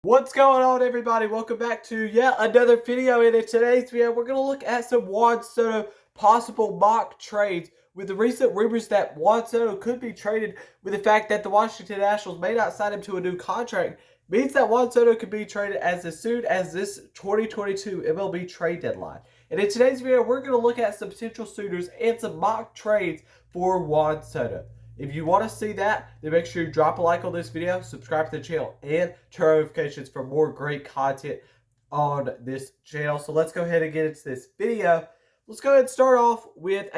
What's going on, everybody? Welcome back to yet another video. And in today's video, we're going to look at some Juan Soto possible mock trades with the recent rumors that Juan Soto could be traded, with the fact that the Washington Nationals may not sign him to a new contract. Means that Juan Soto could be traded as soon as this 2022 MLB trade deadline. And in today's video, we're going to look at some potential suitors and some mock trades for Juan Soto. If you want to see that, then make sure you drop a like on this video, subscribe to the channel, and turn on notifications for more great content on this channel. So let's go ahead and get into this video. Let's go ahead and start off with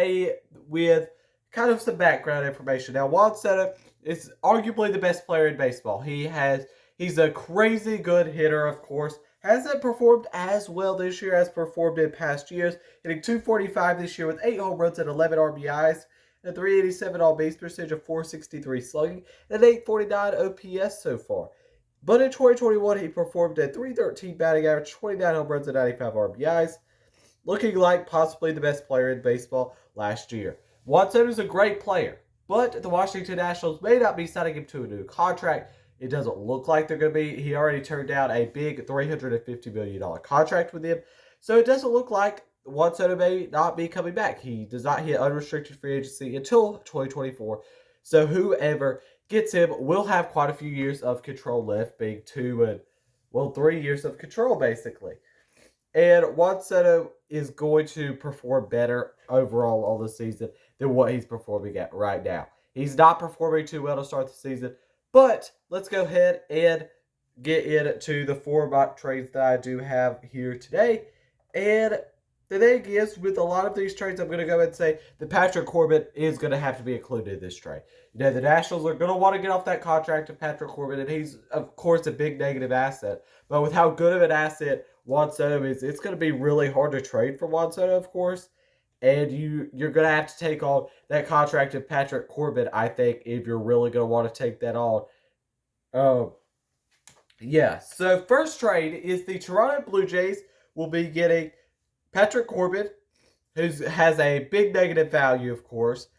kind of some background information. Now, Juan Soto is arguably the best player in baseball. He's a crazy good hitter, of course. Hasn't performed as well this year as performed in past years, hitting .245 this year with 8 home runs and 11 RBIs. A 387 on-base percentage, of 463 slugging, and an 849 OPS so far. But in 2021, he performed at 313 batting average, 29 home runs, and 95 RBIs, looking like possibly the best player in baseball last year. Juan Soto is a great player, but the Washington Nationals may not be signing him to a new contract. It doesn't look like they're going to be. He already turned down a big $350 million contract with them, so it doesn't look like Juan Soto may not be coming back. He does not hit unrestricted free agency until 2024. So whoever gets him will have quite a few years of control left, being 3 years of control, basically. And Juan Soto is going to perform better overall all the season than what he's performing at right now. He's not performing too well to start the season, but let's go ahead and get into the 4 mock trades that I do have here today. And the thing is, with a lot of these trades, I'm going to go ahead and say that Patrick Corbin is going to have to be included in this trade. You know, the Nationals are going to want to get off that contract of Patrick Corbin, and he's, of course, a big negative asset. But with how good of an asset Juan Soto is, it's going to be really hard to trade for Juan Soto, of course. And you're going to have to take on that contract of Patrick Corbin, I think, if you're really going to want to take that on. Yeah, so first trade is the Toronto Blue Jays will be getting Patrick Corbin, who has a big negative value, of course,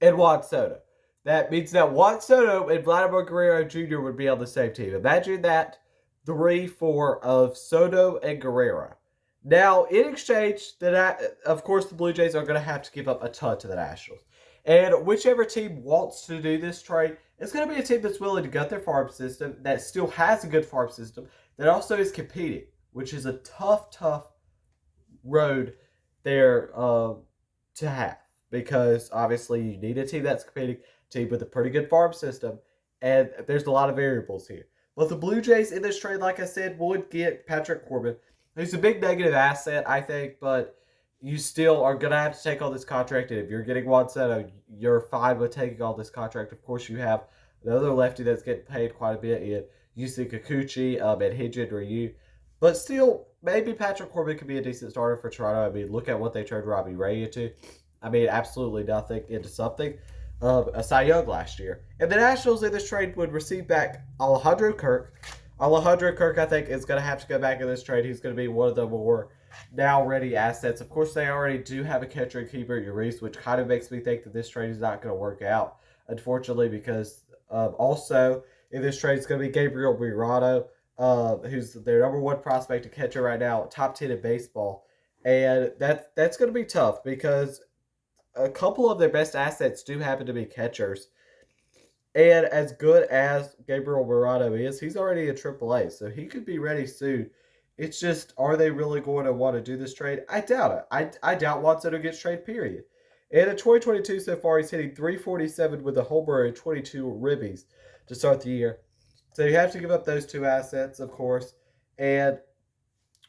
and Juan Soto. That means that Juan Soto and Vladimir Guerrero Jr. would be on the same team. Imagine that 3-4 of Soto and Guerrero. Now, in exchange, of course, the Blue Jays are going to have to give up a ton to the Nationals. And whichever team wants to do this trade, it's going to be a team that's willing to gut their farm system, that still has a good farm system, that also is competing, which is a tough road there to have, because obviously you need a team that's competing, a team with a pretty good farm system, and there's a lot of variables here. But the Blue Jays in this trade, like I said, would get Patrick Corbin, who's a big negative asset, I think, but you still are going to have to take on this contract, and if you're getting Juan Soto, you're fine with taking on this contract. Of course, you have another lefty that's getting paid quite a bit in Yusei Kikuchi and Hyunjin Ryu. But still, maybe Patrick Corbin could be a decent starter for Toronto. I mean, look at what they turned Robbie Ray into. I mean, absolutely nothing into something. A Cy Young last year. And the Nationals in this trade would receive back Alejandro Kirk. Alejandro Kirk, I think, is going to have to go back in this trade. He's going to be one of the more now-ready assets. Of course, they already do have a catcher and keeper, Urias, which kind of makes me think that this trade is not going to work out, unfortunately, because also in this trade it's going to be Gabriel Mirado, who's their number 1 prospect and catcher right now, top 10 in baseball. And that's going to be tough, because a couple of their best assets do happen to be catchers. And as good as Gabriel Mirado is, he's already a AAA, so he could be ready soon. It's just, are they really going to want to do this trade? I doubt it. I doubt Juan Soto gets trade, period. And in 2022 so far, he's hitting .347 with a homer and 22 ribbies to start the year. So you have to give up those 2 assets, of course. And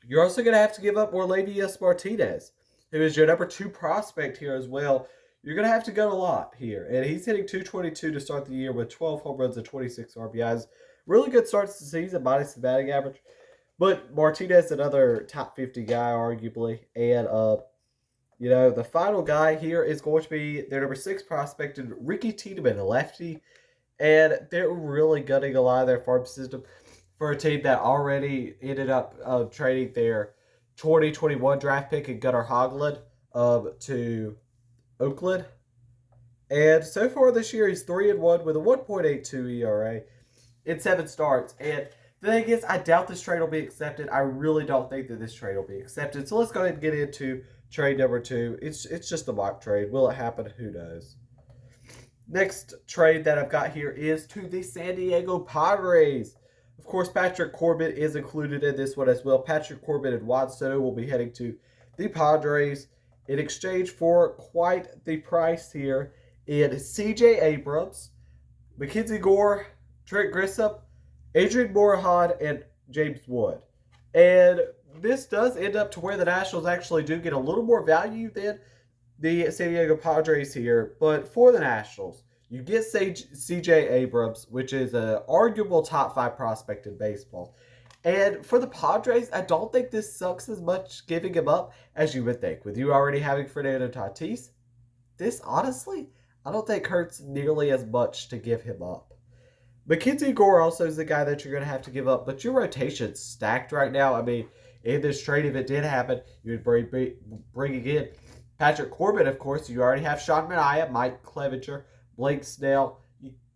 you're also going to have to give up Orlevius Martinez, who is your number 2 prospect here as well. You're going to have to go a lot here. And he's hitting .222 to start the year with 12 home runs and 26 RBIs. Really good starts to the season, minus the batting average. But Martinez, another top 50 guy, arguably. And, the final guy here is going to be their number 6 prospect, Ricky Tiedemann, a lefty. And they're really gutting a lot of their farm system for a team that already ended up trading their 2021 draft pick in Gunnar Hoglund to Oakland. And so far this year, he's 3-1 with a 1.82 ERA in 7 starts. And The thing is, I doubt this trade will be accepted. I really don't think that this trade will be accepted. So let's go ahead and get into trade number 2. It's just a mock trade. Will it happen? Who knows? Next trade that I've got here is to the San Diego Padres. Of course, Patrick Corbin is included in this one as well. Patrick Corbin and Juan Soto will be heading to the Padres in exchange for quite the price here in C.J. Abrams, Mackenzie Gore, Trent Grisham, Adrian Morejon, and James Wood. And this does end up to where the Nationals actually do get a little more value than the San Diego Padres here. But for the Nationals, you get C.J. Abrams, which is an arguable top 5 prospect in baseball. And for the Padres, I don't think this sucks as much giving him up as you would think. With you already having Fernando Tatis, this honestly, I don't think hurts nearly as much to give him up. Mackenzie Gore also is the guy that you're going to have to give up, but your rotation's stacked right now. I mean, in this trade, if it did happen, you would bring in Patrick Corbin, of course. You already have Sean Manaea, Mike Clevenger, Blake Snell,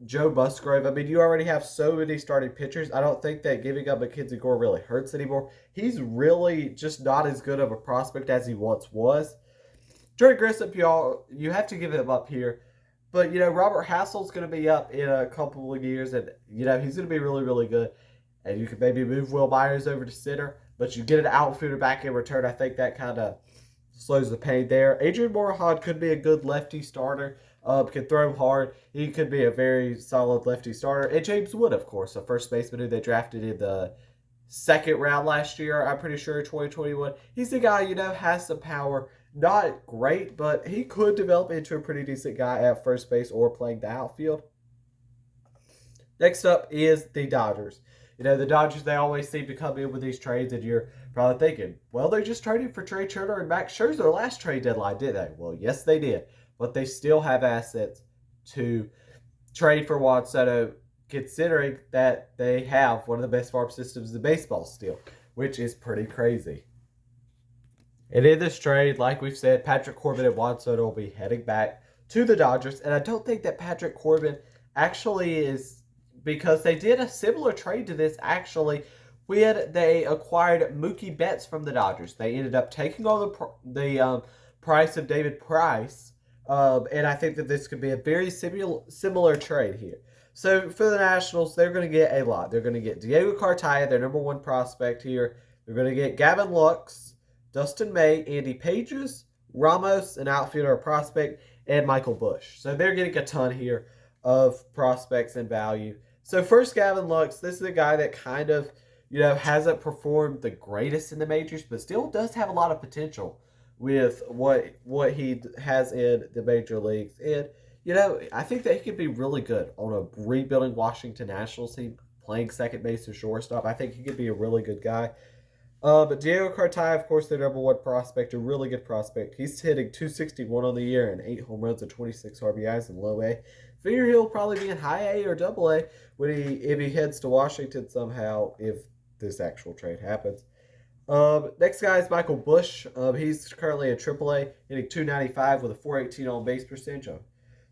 Joe Musgrove. I mean, you already have so many starting pitchers. I don't think that giving up Mackenzie Gore really hurts anymore. He's really just not as good of a prospect as he once was. Trent Grisham, you have to give him up here. But, Robert Hassel's going to be up in a couple of years, and, he's going to be really, really good. And you could maybe move Will Myers over to center, but you get an outfielder back in return. I think that kind of slows the pain there. Adrian Morejon could be a good lefty starter. Can throw hard. He could be a very solid lefty starter. And James Wood, of course, a first baseman who they drafted in the second round last year, I'm pretty sure, 2021. He's the guy, has some power. Not great, but he could develop into a pretty decent guy at first base or playing the outfield. Next up is the Dodgers. The Dodgers, they always seem to come in with these trades, and you're probably thinking, well, they just traded for Trey Turner and Max Scherzer last trade deadline, did they? Well, yes, they did. But they still have assets to trade for Juan Soto, considering that they have one of the best farm systems in baseball still, which is pretty crazy. And in this trade, like we've said, Patrick Corbin and Juan Soto will be heading back to the Dodgers. And I don't think that Patrick Corbin actually is, because they did a similar trade to this actually when they acquired Mookie Betts from the Dodgers. They ended up taking on the price of David Price. And I think that this could be a very similar trade here. So for the Nationals, they're going to get a lot. They're going to get Diego Cartaya, their number 1 prospect here. They're going to get Gavin Lux, Dustin May, Andy Pages, Ramos, an outfielder, a prospect, and Michael Busch. So they're getting a ton here of prospects and value. So first, Gavin Lux. This is a guy that kind of, hasn't performed the greatest in the majors, but still does have a lot of potential with what he has in the major leagues. And, I think that he could be really good on a rebuilding Washington Nationals team, playing second base or shortstop. I think he could be a really good guy. But Diego Cartaya, of course, their number 1 prospect, a really good prospect. He's hitting 261 on the year and 8 home runs and 26 RBIs in low A. Figure he'll probably be in high A or double A if he heads to Washington somehow, if this actual trade happens. Next guy is Michael Busch. He's currently in AAA, hitting 295 with a 418 on base percentage,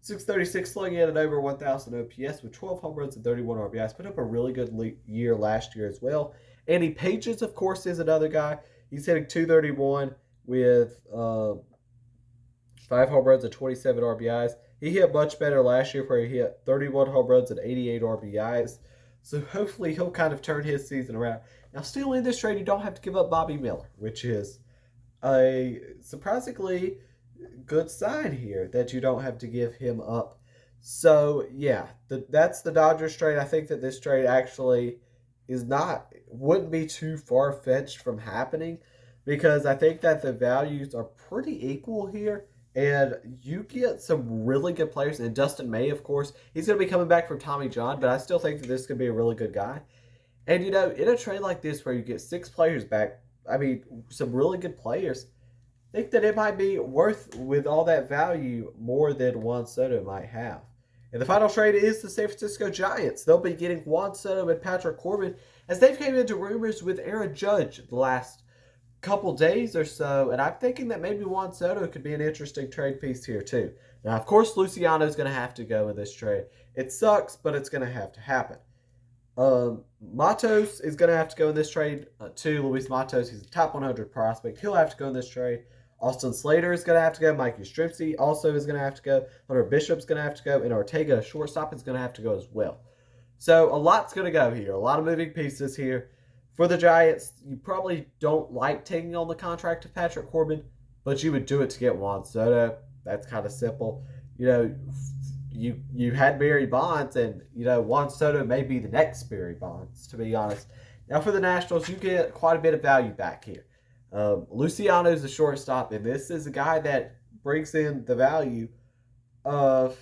636 slugging in at over 1,000 OPS with 12 home runs and 31 RBIs. Put up a really good year last year as well. Andy Pages, of course, is another guy. He's hitting 231 with 5 home runs and 27 RBIs. He hit much better last year where he hit 31 home runs and 88 RBIs. So hopefully he'll kind of turn his season around. Now, still in this trade, you don't have to give up Bobby Miller, which is a surprisingly good sign here that you don't have to give him up. So, yeah, that's the Dodgers trade. I think that this trade actually wouldn't be too far-fetched from happening, because I think that the values are pretty equal here, and you get some really good players. And Dustin May, of course, he's going to be coming back from Tommy John, but I still think that this could be a really good guy. And, in a trade like this where you get 6 players back, some really good players, I think that it might be worth, with all that value, more than Juan Soto might have. And the final trade is the San Francisco Giants. They'll be getting Juan Soto and Patrick Corbin, as they've came into rumors with Aaron Judge the last couple days or so. And I'm thinking that maybe Juan Soto could be an interesting trade piece here too. Now, of course, Luciano's going to have to go in this trade. It sucks, but it's going to have to happen. Matos is going to have to go in this trade too. Luis Matos, he's a top 100 prospect. He'll have to go in this trade. Austin Slater is going to have to go. Mikey Stripsy also is going to have to go. Hunter Bishop's going to have to go. And Ortega, shortstop, is going to have to go as well. So a lot's going to go here. A lot of moving pieces here. For the Giants, you probably don't like taking on the contract of Patrick Corbin, but you would do it to get Juan Soto. That's kind of simple. You know, you had Barry Bonds, and Juan Soto may be the next Barry Bonds, to be honest. Now for the Nationals, you get quite a bit of value back here. Luciano is a shortstop, and this is a guy that brings in the value of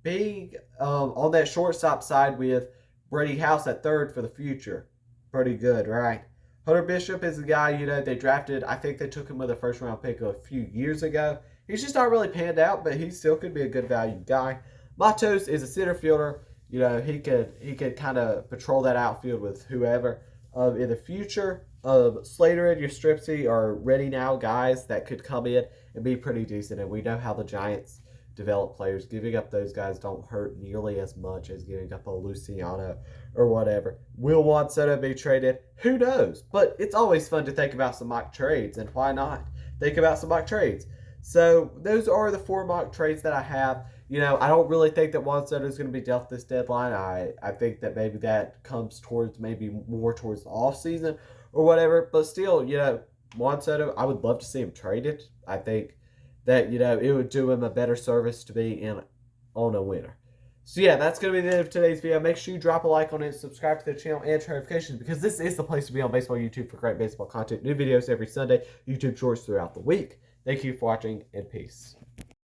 being on that shortstop side with Brady House at third for the future. Pretty good, right? Hunter Bishop is a guy, they drafted. I think they took him with a first-round pick a few years ago. He's just not really panned out, but he still could be a good value guy. Matos is a center fielder. He could kind of patrol that outfield with whoever. In the future, Slater and your Stripsy are ready now guys that could come in and be pretty decent. And we know how the Giants develop players. Giving up those guys don't hurt nearly as much as giving up a Luciano or whatever. Will Juan Soto be traded? Who knows? But it's always fun to think about some mock trades, and why not think about some mock trades? So those are the 4 mock trades that I have. I don't really think that Juan Soto is going to be dealt this deadline. I think that maybe that comes towards maybe more towards the offseason or whatever. But still, Juan Soto, I would love to see him traded. I think that, it would do him a better service to be on a winner. So yeah, that's going to be the end of today's video. Make sure you drop a like on it, subscribe to the channel, and turn notifications, because this is the place to be on Baseball YouTube for great baseball content. New videos every Sunday, YouTube shorts throughout the week. Thank you for watching, and peace.